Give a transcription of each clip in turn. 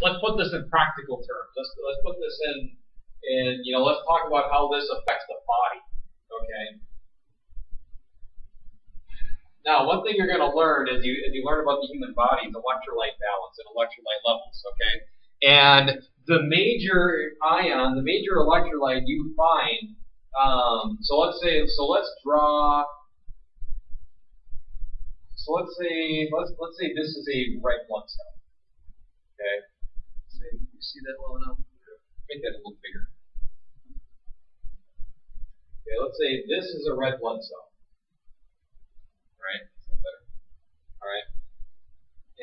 let's put this in practical terms. Let's put this in let's talk about how this affects the body. Okay. Now, one thing you're going to learn as you learn about the human body is electrolyte balance and electrolyte levels. Okay. And the major ion, the major electrolyte you find. Let's say this is a red blood cell. Okay. You see that well enough? Make that a little bigger. Okay, let's say this is a red blood cell. All right, better. All right.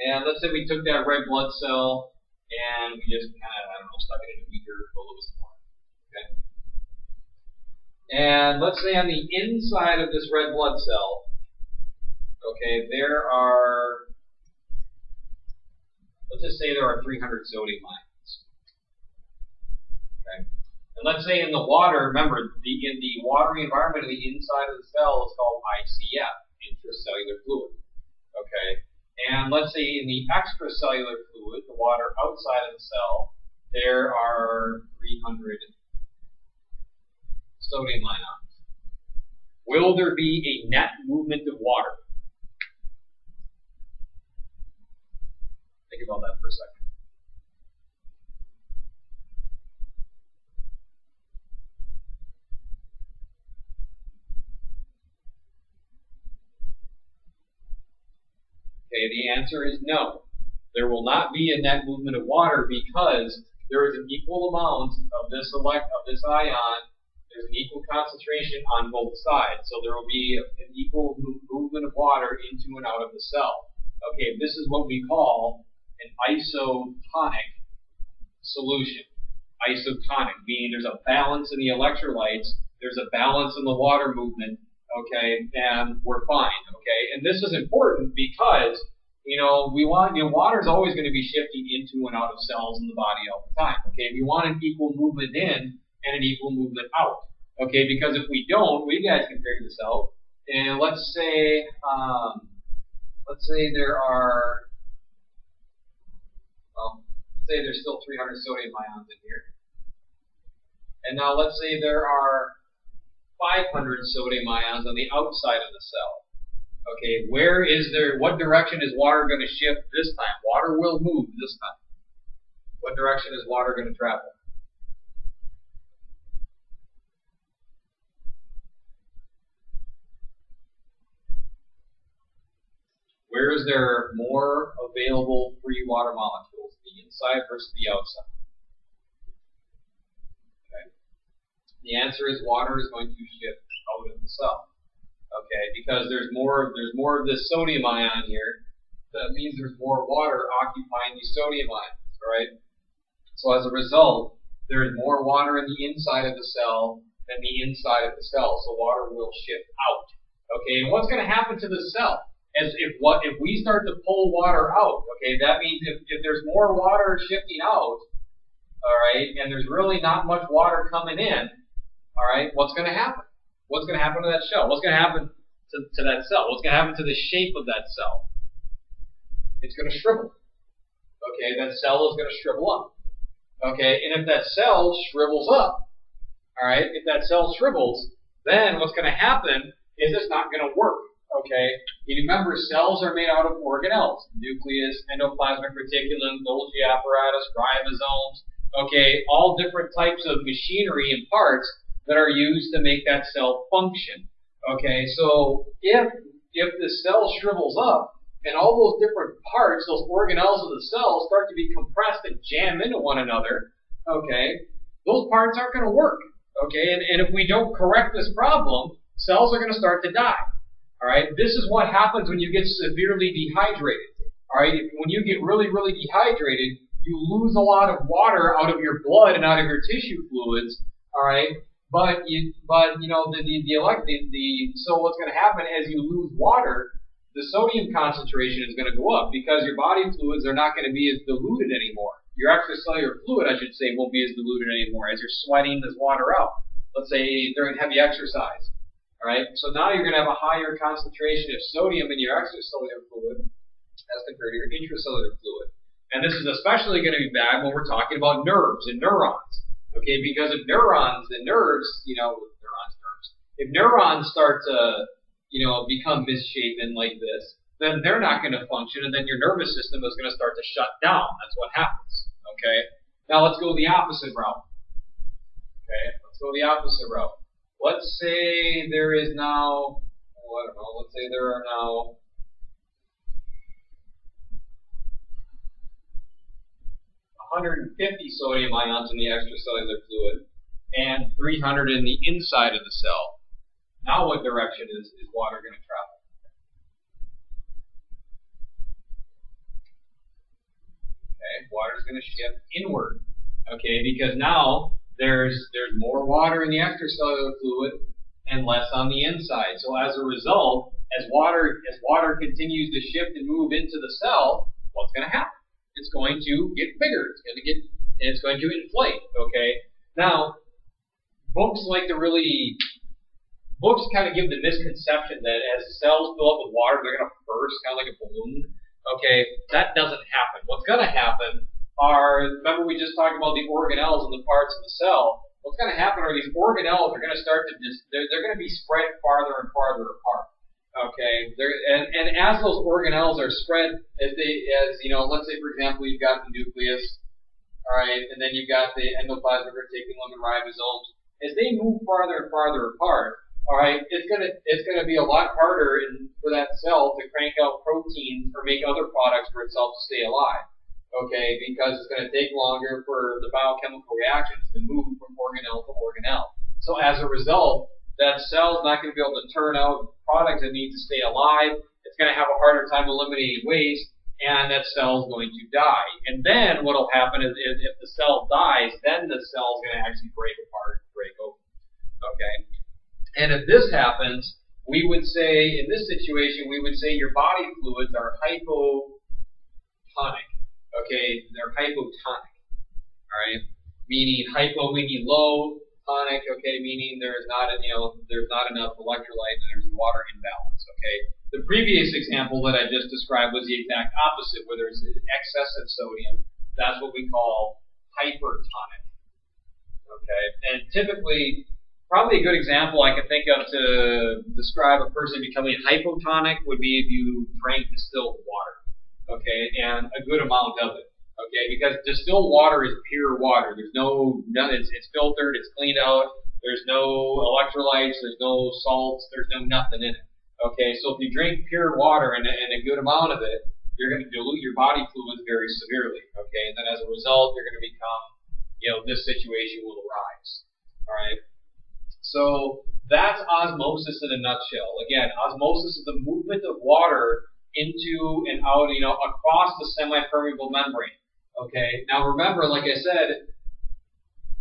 And let's say we took that red blood cell and we just kind of, stuck it in a beaker for a little bit more. Okay. And let's say on the inside of this red blood cell, okay, let's just say there are 300 sodium ions. Okay. And let's say in the water, remember, in the watery environment of the inside of the cell is called ICF, intracellular fluid. Okay. And let's say in the extracellular fluid, the water outside of the cell, there are 300 sodium ions. Will there be a net movement of water? Think about that for a second. Okay, the answer is no. There will not be a net movement of water because there is an equal amount of this ion. There's an equal concentration on both sides, so there will be an equal movement of water into and out of the cell. Okay, this is what we call an isotonic solution. Isotonic, meaning there's a balance in the electrolytes, there's a balance in the water movement, okay, and we're fine, okay? And this is important because, water is always going to be shifting into and out of cells in the body all the time, okay? We want an equal movement in and an equal movement out, okay? Because if we don't, you guys can figure this out, and let's say there's still 300 sodium ions in here. And now let's say there are 500 sodium ions on the outside of the cell. Okay, what direction is water going to shift this time? Water will move this time. What direction is water going to travel? Where is there more available free water molecules, the inside versus the outside? Okay. The answer is water is going to shift out of the cell. Okay, because there's more of this sodium ion here. That means there's more water occupying these sodium ions, right? So as a result, there's more water in the inside of the cell than the inside of the cell. So water will shift out. Okay, and what's going to happen to the cell? If we start to pull water out, okay, that means if there's more water shifting out, all right, and there's really not much water coming in, all right, what's going to happen? What's going to happen to that cell? What's going to happen to that cell? What's going to happen to the shape of that cell? It's going to shrivel. Okay, that cell is going to shrivel up. Okay, and if that cell shrivels up, all right, if that cell shrivels, then what's going to happen is it's not going to work. Okay, you remember cells are made out of organelles: nucleus, endoplasmic reticulum, Golgi apparatus, ribosomes. Okay, all different types of machinery and parts that are used to make that cell function. Okay, so if the cell shrivels up and all those different parts, those organelles of the cell, start to be compressed and jam into one another, okay, those parts aren't going to work. Okay, and if we don't correct this problem, cells are going to start to die. All right, this is what happens when you get severely dehydrated. All right, when you get really, really dehydrated, you lose a lot of water out of your blood and out of your tissue fluids. All right, so what's going to happen as you lose water, the sodium concentration is going to go up because your body fluids are not going to be as diluted anymore. Your extracellular fluid, I should say, won't be as diluted anymore as you're sweating this water out. Let's say during heavy exercise. All right, so now you're going to have a higher concentration of sodium in your extracellular fluid as compared to your intracellular fluid. And this is especially going to be bad when we're talking about nerves and neurons. Okay, because if neurons and nerves, if neurons start to, become misshapen like this, then they're not going to function, and then your nervous system is going to start to shut down. That's what happens. Okay, now let's go the opposite route. Okay, let's go the opposite route. Let's say there is now, let's say there are now 150 sodium ions in the extracellular fluid and 300 in the inside of the cell. Now what direction is water going to travel? Okay, water is going to shift inward. Okay, because now there's more water in the extracellular fluid and less on the inside. So as a result, as water continues to shift and move into the cell, what's going to happen? It's going to get bigger. It's going to inflate. Okay. Now, books kind of give the misconception that as cells fill up with water, they're going to burst, kind of like a balloon. Okay, that doesn't happen. What's going to happen remember we just talked about the organelles and the parts of the cell. What's going to happen are these organelles are going to start to they're going to be spread farther and farther apart. Okay, and as those organelles are spread, let's say for example you've got the nucleus, all right, and then you've got the endoplasmic reticulum and ribosomes. As they move farther and farther apart, all right, it's gonna be a lot harder for that cell to crank out proteins or make other products for itself to stay alive. Okay, because it's going to take longer for the biochemical reactions to move from organelle to organelle. So as a result, that cell is not going to be able to turn out products that need to stay alive. It's going to have a harder time eliminating waste, and that cell is going to die. And then what will happen is if the cell dies, then the cell is going to actually break apart, break open. Okay? And if this happens, we would say, in this situation, we would say your body fluids are hypotonic. Okay, they're hypotonic. All right, meaning hypo meaning low, tonic. Okay, meaning there's not enough electrolyte and there's a water imbalance. Okay, the previous example that I just described was the exact opposite, where there's excessive sodium. That's what we call hypertonic. Okay, and typically, probably a good example I can think of to describe a person becoming hypotonic would be if you drank distilled water. Okay, and a good amount of it. Okay, because distilled water is pure water. There's it's filtered, it's cleaned out. There's no electrolytes, there's no salts, there's no nothing in it. Okay, so if you drink pure water and a good amount of it, you're going to dilute your body fluids very severely. Okay, and then as a result, you're going to become, this situation will arise. All right. So that's osmosis in a nutshell. Again, osmosis is the movement of water into and out, across the semi-permeable membrane. Okay. Now remember, like I said,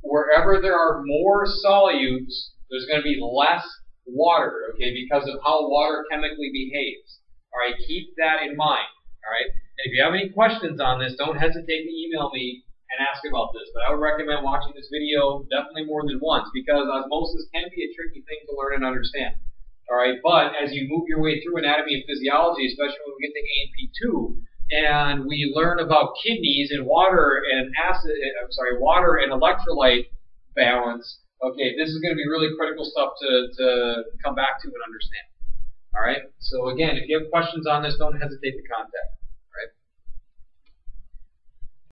wherever there are more solutes, there's going to be less water. Okay, because of how water chemically behaves. All right. Keep that in mind. All right. And if you have any questions on this, don't hesitate to email me and ask about this. But I would recommend watching this video definitely more than once, because osmosis can be a tricky thing to learn and understand. All right, but as you move your way through anatomy and physiology, especially when we get to A&P2, and we learn about kidneys and water and electrolyte balance, okay, this is going to be really critical stuff to come back to and understand. All right, so again, if you have questions on this, don't hesitate to contact me.